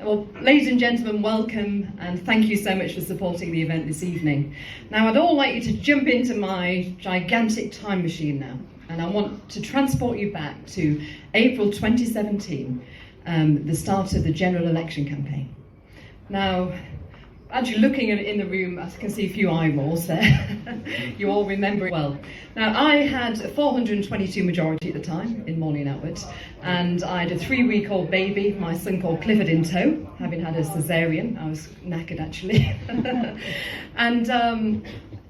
Well, ladies and gentlemen, welcome and thank you so much for supporting the event this evening. Now, I'd all like you to jump into my gigantic time machine now, and I want to transport you back to April 2017, the start of the general election campaign. Now, actually looking in the room, I can see a few eye rolls there. You all remember it well. Now, I had a 422 majority at the time in Morley and Atwood, and I had a 3-week-old baby, my son called Clifford, in tow, having had a cesarean. I was knackered, actually. And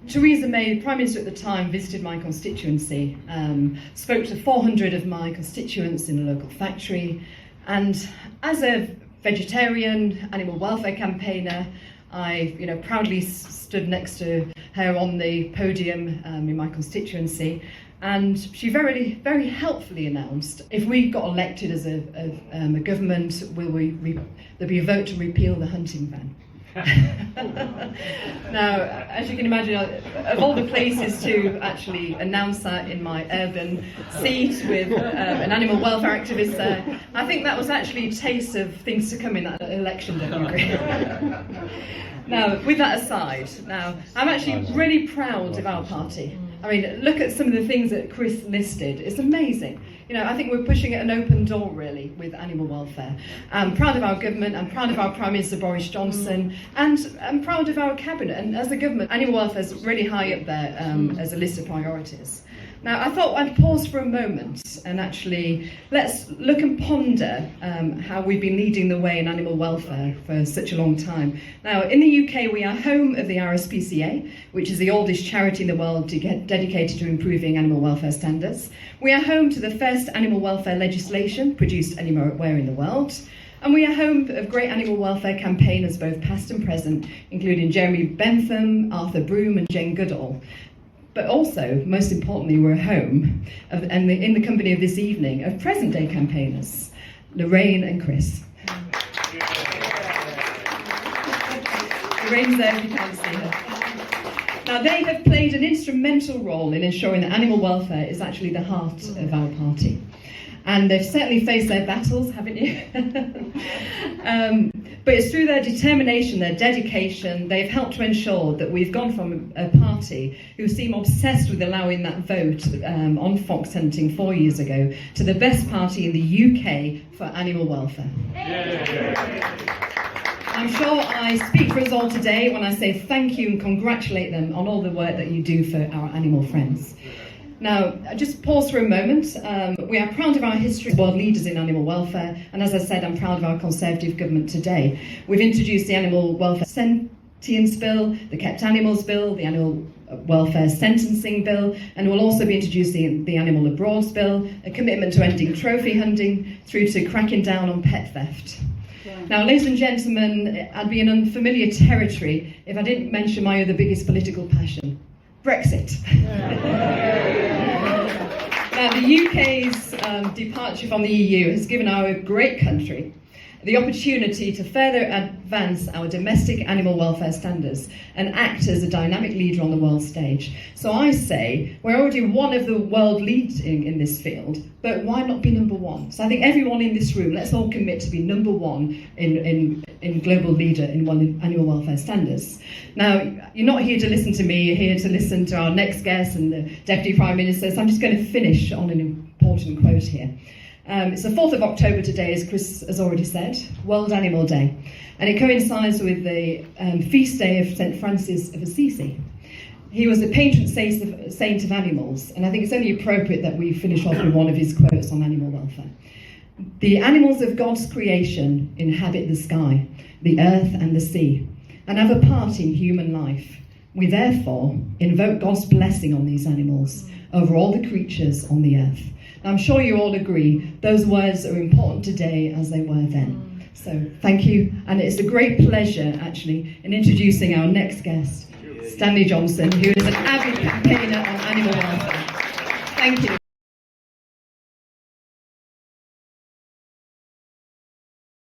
Theresa May, the Prime Minister at the time, visited my constituency, spoke to 400 of my constituents in a local factory, and as a vegetarian, animal welfare campaigner, I proudly stood next to her on the podium in my constituency, and she very, very helpfully announced, if we got elected as a government, there'll be a vote to repeal the hunting ban. Now, as you can imagine, of all the places to actually announce that in my urban seat with an animal welfare activist there, I think that was actually a taste of things to come in that election, don't you agree? Now, with that aside, now I'm actually really proud of our party. I mean, look at some of the things that Chris listed. It's amazing. I think we're pushing at an open door, really, with animal welfare. I'm proud of our government, I'm proud of our Prime Minister Boris Johnson, and I'm proud of our cabinet. And as a government, animal welfare is really high up there as a list of priorities. Now, I thought I'd pause for a moment and actually let's look and ponder how we've been leading the way in animal welfare for such a long time. Now, in the UK, we are home of the RSPCA, which is the oldest charity in the world dedicated to improving animal welfare standards. We are home to the first animal welfare legislation produced anywhere in the world. And we are home of great animal welfare campaigners, both past and present, including Jeremy Bentham, Arthur Broom and Jane Goodall. But also, most importantly, we're home in the company of this evening of present-day campaigners, Lorraine and Chris. Lorraine's there if you can't see her. Now, they have played an instrumental role in ensuring that animal welfare is actually the heart of our party. And they've certainly faced their battles, haven't you? But it's through their determination, their dedication, they've helped to ensure that we've gone from a party who seemed obsessed with allowing that vote on fox hunting 4 years ago to the best party in the UK for animal welfare. I'm sure I speak for us all today when I say thank you and congratulate them on all the work that you do for our animal friends. Now, just pause for a moment. We are proud of our history as world leaders in animal welfare, and as I said, I'm proud of our Conservative government today. We've introduced the Animal Welfare Sentience Bill, the Kept Animals Bill, the Animal Welfare Sentencing Bill, and we'll also be introducing the Animal Abroad Bill, a commitment to ending trophy hunting through to cracking down on pet theft. Now, ladies and gentlemen, I'd be in unfamiliar territory if I didn't mention my other biggest political passion, Brexit. Now, the UK's departure from the EU has given our great country the opportunity to further advance our domestic animal welfare standards and act as a dynamic leader on the world stage. So I say, we're already one of the world leads in this field, but why not be number one? So I think everyone in this room, let's all commit to be number one in global leader in animal welfare standards. Now, you're not here to listen to me, you're here to listen to our next guest and the Deputy Prime Minister, so I'm just going to finish on an important quote here. It's the 4th of October today, as Chris has already said, World Animal Day, and it coincides with the feast day of St. Francis of Assisi. He was the patron saint of animals, and I think it's only appropriate that we finish off with one of his quotes on animal welfare. The animals of God's creation inhabit the sky, the earth and the sea, and have a part in human life. We therefore invoke God's blessing on these animals over all the creatures on the earth. I'm sure you all agree, those words are important today as they were then. So thank you, and it's a great pleasure actually in introducing our next guest, Stanley Johnson, who is an avid campaigner on animal welfare. Thank you.